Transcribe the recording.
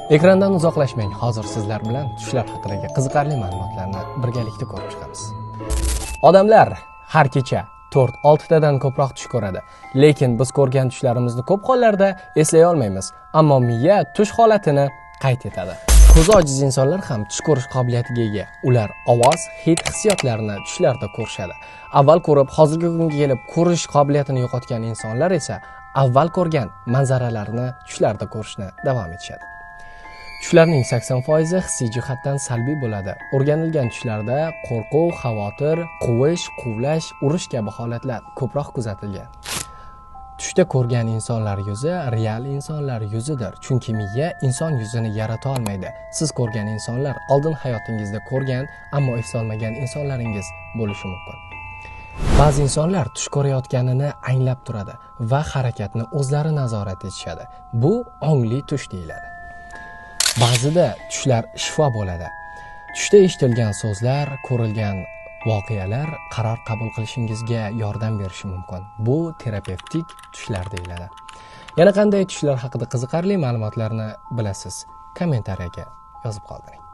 Ekrandan uzoqlashmang. Hozir sizlar bilan tushlar haqidagi qiziqarli ma'lumotlarni birgalikda ko'rib chiqamiz. Odamlar har kecha 4-6 tadan ko'proq tush ko'radi. Lekin biz ko'rgan tushlarimizni ko'p hollarda eslay olmaymiz. Ammo miya tush holatini qayd etadi. Ko'zi ojiz insonlar ham tush ko'rish qobiliyatiga ega. Ular ovoz, hid hissiyotlarini tushlarda ko'rishadi. Avval ko'rib, hozirgi kunga kelib ko'rish qobiliyatini yo'qotgan insonlar esa avval ko'rgan manzaralarni tushlarda ko'rishni davom etishadi. Tushlarning 80% hissiy jihatdan salbiy bo'ladi. O'rganilgan tushlarda qo'rquv, xavotir, quvish, quvlash, urish kabi holatlar ko'proq kuzatilgan. Tushda ko'rgan insonlar yuzi real insonlar yuzidir. Chunki miya inson yuzini yarata olmaydi. Siz ko'rgan insonlar oldin hayotingizda ko'rgan, ammo esla olmagan insonlaringiz bo'lishi mumkin. Ba'zi insonlar tush ko'rayotganini anglab turadi va harakatni o'zlari nazorat etishadi. Bu ongli tush deyiladi. Ba'zida tushlar shifo bo'ladi. Tushda eshitilgan so'zlar, ko'rilgan voqealar qaror qabul qilishingizga yordam berishi mumkin. Bu terapevtik tushlar deyiladi. Yana qanday tushlar haqida qiziqarli ma'lumotlarni bilasiz? Kommentariyaga yozib qoldiring.